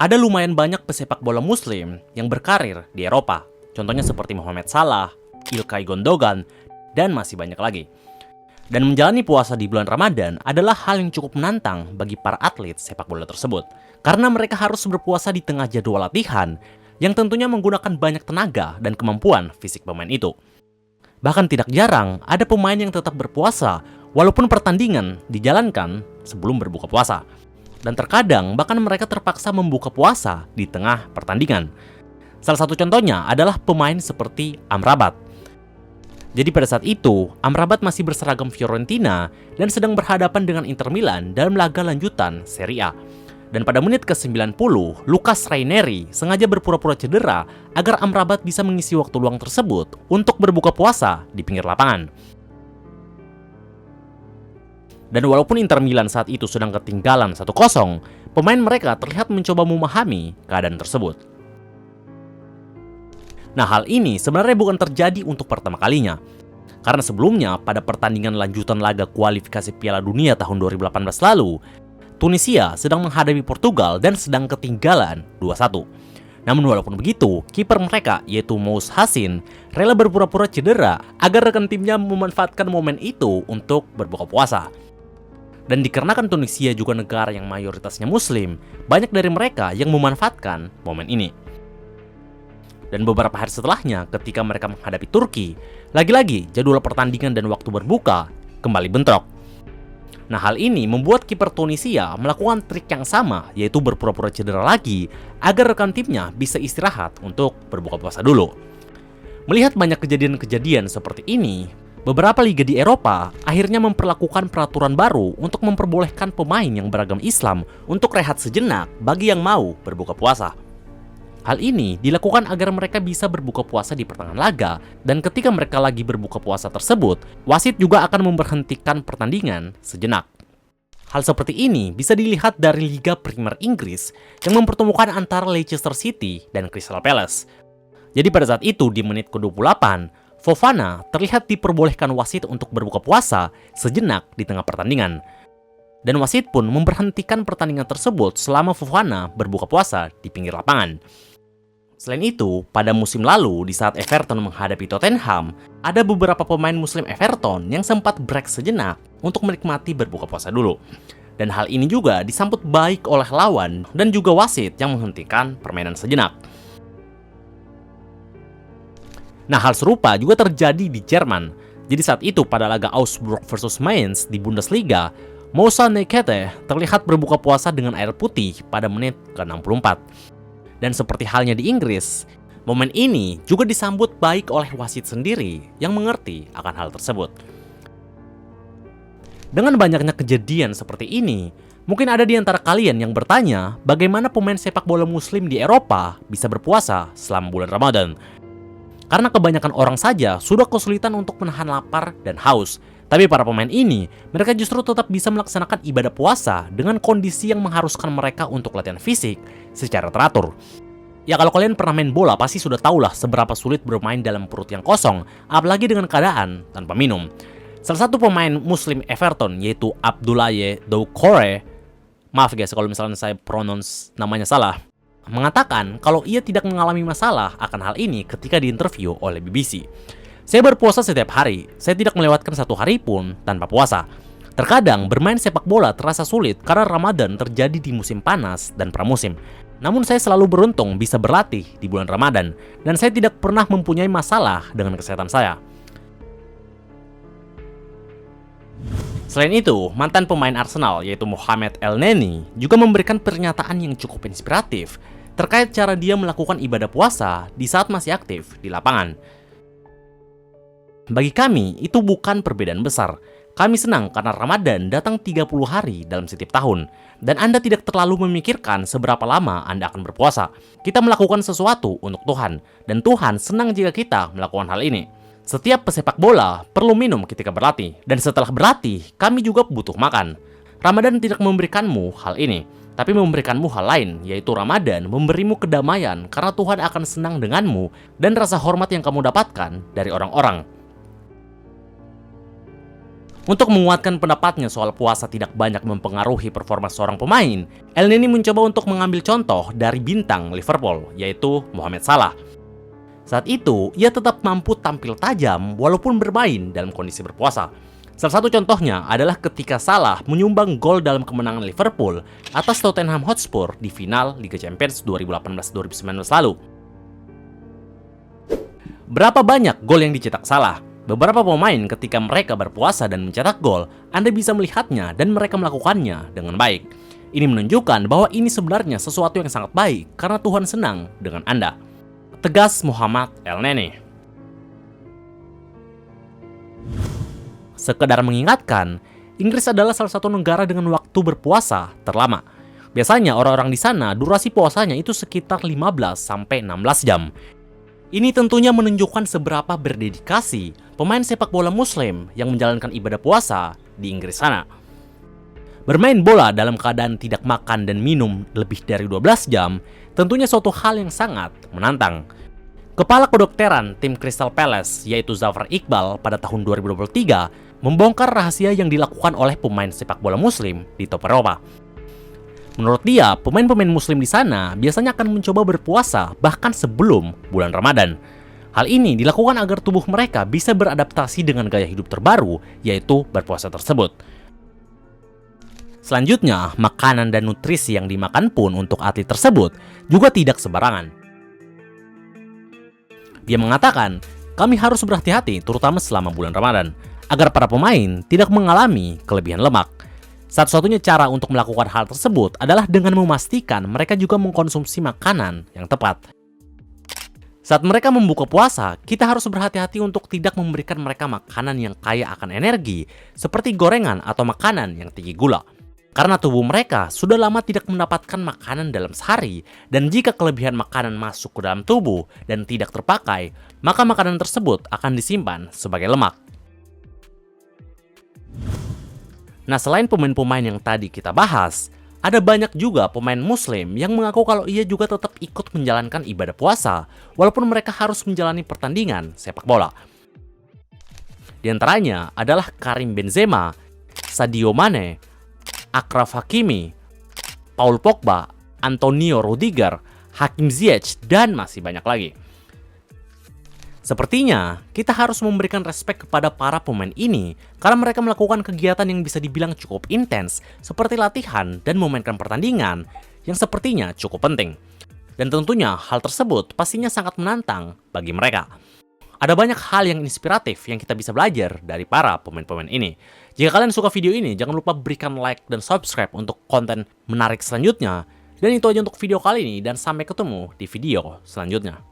Ada lumayan banyak pesepak bola muslim yang berkarir di Eropa. Contohnya seperti Mohamed Salah, Ilkay Gundogan, dan masih banyak lagi. Dan menjalani puasa di bulan Ramadan adalah hal yang cukup menantang bagi para atlet sepak bola tersebut. Karena mereka harus berpuasa di tengah jadwal latihan yang tentunya menggunakan banyak tenaga dan kemampuan fisik pemain itu. Bahkan tidak jarang ada pemain yang tetap berpuasa walaupun pertandingan dijalankan sebelum berbuka puasa. Dan terkadang bahkan mereka terpaksa membuka puasa di tengah pertandingan. Salah satu contohnya adalah pemain seperti Amrabat. Jadi pada saat itu, Amrabat masih berseragam Fiorentina dan sedang berhadapan dengan Inter Milan dalam laga lanjutan Serie A. Dan pada menit ke-90, Lucas Ranieri sengaja berpura-pura cedera agar Amrabat bisa mengisi waktu luang tersebut untuk berbuka puasa di pinggir lapangan. Dan walaupun Inter Milan saat itu sedang ketinggalan 1-0, pemain mereka terlihat mencoba memahami keadaan tersebut. Nah, hal ini sebenarnya bukan terjadi untuk pertama kalinya. Karena sebelumnya, pada pertandingan lanjutan laga kualifikasi Piala Dunia tahun 2018 lalu, Tunisia sedang menghadapi Portugal dan sedang ketinggalan 2-1. Namun walaupun begitu, kiper mereka yaitu Mous Hassin rela berpura-pura cedera agar rekan timnya memanfaatkan momen itu untuk berbuka puasa. Dan dikarenakan Tunisia juga negara yang mayoritasnya muslim, banyak dari mereka yang memanfaatkan momen ini. Dan beberapa hari setelahnya, ketika mereka menghadapi Turki, lagi-lagi jadwal pertandingan dan waktu berbuka kembali bentrok. Nah, hal ini membuat kiper Tunisia melakukan trik yang sama, yaitu berpura-pura cedera lagi agar rekan timnya bisa istirahat untuk berbuka puasa dulu. Melihat banyak kejadian-kejadian seperti ini, beberapa liga di Eropa akhirnya memperlakukan peraturan baru untuk memperbolehkan pemain yang beragam Islam untuk rehat sejenak bagi yang mau berbuka puasa. Hal ini dilakukan agar mereka bisa berbuka puasa di pertengahan laga, dan ketika mereka lagi berbuka puasa tersebut, wasit juga akan memberhentikan pertandingan sejenak. Hal seperti ini bisa dilihat dari Liga Premier Inggris yang mempertemukan antara Leicester City dan Crystal Palace. Jadi pada saat itu di menit ke-28, Fofana terlihat diperbolehkan wasit untuk berbuka puasa sejenak di tengah pertandingan. Dan wasit pun memberhentikan pertandingan tersebut selama Fofana berbuka puasa di pinggir lapangan. Selain itu, pada musim lalu di saat Everton menghadapi Tottenham, ada beberapa pemain muslim Everton yang sempat break sejenak untuk menikmati berbuka puasa dulu. Dan hal ini juga disambut baik oleh lawan dan juga wasit yang menghentikan permainan sejenak. Nah, hal serupa juga terjadi di Jerman. Jadi saat itu pada laga Augsburg versus Mainz di Bundesliga, Moussa Neikete terlihat berbuka puasa dengan air putih pada menit ke-64. Dan seperti halnya di Inggris, momen ini juga disambut baik oleh wasit sendiri yang mengerti akan hal tersebut. Dengan banyaknya kejadian seperti ini, mungkin ada di antara kalian yang bertanya bagaimana pemain sepak bola muslim di Eropa bisa berpuasa selama bulan Ramadan. Karena kebanyakan orang saja sudah kesulitan untuk menahan lapar dan haus. Tapi para pemain ini, mereka justru tetap bisa melaksanakan ibadah puasa dengan kondisi yang mengharuskan mereka untuk latihan fisik secara teratur. Ya, kalau kalian pernah main bola pasti sudah tahulah seberapa sulit bermain dalam perut yang kosong, apalagi dengan keadaan tanpa minum. Salah satu pemain muslim Everton yaitu Abdoulaye Doucouré, maaf guys kalau misalnya saya pronounce namanya salah, mengatakan kalau ia tidak mengalami masalah akan hal ini ketika diinterview oleh BBC. Saya berpuasa setiap hari, saya tidak melewatkan satu hari pun tanpa puasa. Terkadang bermain sepak bola terasa sulit karena Ramadan terjadi di musim panas dan pramusim. Namun saya selalu beruntung bisa berlatih di bulan Ramadan, dan saya tidak pernah mempunyai masalah dengan kesehatan saya. Selain itu, mantan pemain Arsenal yaitu Mohamed Elneny juga memberikan pernyataan yang cukup inspiratif terkait cara dia melakukan ibadah puasa di saat masih aktif di lapangan. Bagi kami, itu bukan perbedaan besar. Kami senang karena Ramadan datang 30 hari dalam setiap tahun, dan Anda tidak terlalu memikirkan seberapa lama Anda akan berpuasa. Kita melakukan sesuatu untuk Tuhan, dan Tuhan senang jika kita melakukan hal ini. Setiap pesepak bola perlu minum ketika berlatih, dan setelah berlatih, kami juga butuh makan. Ramadan tidak memberikanmu hal ini, tapi memberikanmu hal lain, yaitu Ramadan memberimu kedamaian karena Tuhan akan senang denganmu dan rasa hormat yang kamu dapatkan dari orang-orang. Untuk menguatkan pendapatnya soal puasa tidak banyak mempengaruhi performa seorang pemain, El Neni mencoba untuk mengambil contoh dari bintang Liverpool, yaitu Mohamed Salah. Saat itu, ia tetap mampu tampil tajam walaupun bermain dalam kondisi berpuasa. Salah satu contohnya adalah ketika Salah menyumbang gol dalam kemenangan Liverpool atas Tottenham Hotspur di final Liga Champions 2018-2019 lalu. Berapa banyak gol yang dicetak Salah? Beberapa pemain ketika mereka berpuasa dan mencetak gol, Anda bisa melihatnya dan mereka melakukannya dengan baik. Ini menunjukkan bahwa ini sebenarnya sesuatu yang sangat baik karena Tuhan senang dengan Anda. Tegas Muhammad El Neni. Sekedar mengingatkan, Inggris adalah salah satu negara dengan waktu berpuasa terlama. Biasanya orang-orang di sana durasi puasanya itu sekitar 15-16 jam. Ini tentunya menunjukkan seberapa berdedikasi pemain sepak bola muslim yang menjalankan ibadah puasa di Inggris sana. Bermain bola dalam keadaan tidak makan dan minum lebih dari 12 jam tentunya suatu hal yang sangat menantang. Kepala kedokteran tim Crystal Palace yaitu Zafar Iqbal pada tahun 2023 membongkar rahasia yang dilakukan oleh pemain sepak bola muslim di top Eropa. Menurut dia, pemain-pemain muslim di sana biasanya akan mencoba berpuasa bahkan sebelum bulan Ramadan. Hal ini dilakukan agar tubuh mereka bisa beradaptasi dengan gaya hidup terbaru, yaitu berpuasa tersebut. Selanjutnya, makanan dan nutrisi yang dimakan pun untuk atlet tersebut juga tidak sembarangan. Dia mengatakan, kami harus berhati-hati terutama selama bulan Ramadan, agar para pemain tidak mengalami kelebihan lemak. Satu-satunya cara untuk melakukan hal tersebut adalah dengan memastikan mereka juga mengkonsumsi makanan yang tepat. Saat mereka membuka puasa, kita harus berhati-hati untuk tidak memberikan mereka makanan yang kaya akan energi, seperti gorengan atau makanan yang tinggi gula. Karena tubuh mereka sudah lama tidak mendapatkan makanan dalam sehari, dan jika kelebihan makanan masuk ke dalam tubuh dan tidak terpakai, maka makanan tersebut akan disimpan sebagai lemak. Nah, selain pemain-pemain yang tadi kita bahas, ada banyak juga pemain muslim yang mengaku kalau ia juga tetap ikut menjalankan ibadah puasa, walaupun mereka harus menjalani pertandingan sepak bola. Di antaranya adalah Karim Benzema, Sadio Mane, Achraf Hakimi, Paul Pogba, Antonio Rudiger, Hakim Ziyech, dan masih banyak lagi. Sepertinya, kita harus memberikan respek kepada para pemain ini karena mereka melakukan kegiatan yang bisa dibilang cukup intens seperti latihan dan memainkan pertandingan yang sepertinya cukup penting. Dan tentunya hal tersebut pastinya sangat menantang bagi mereka. Ada banyak hal yang inspiratif yang kita bisa belajar dari para pemain-pemain ini. Jika kalian suka video ini, jangan lupa berikan like dan subscribe untuk konten menarik selanjutnya. Dan itu aja untuk video kali ini dan sampai ketemu di video selanjutnya.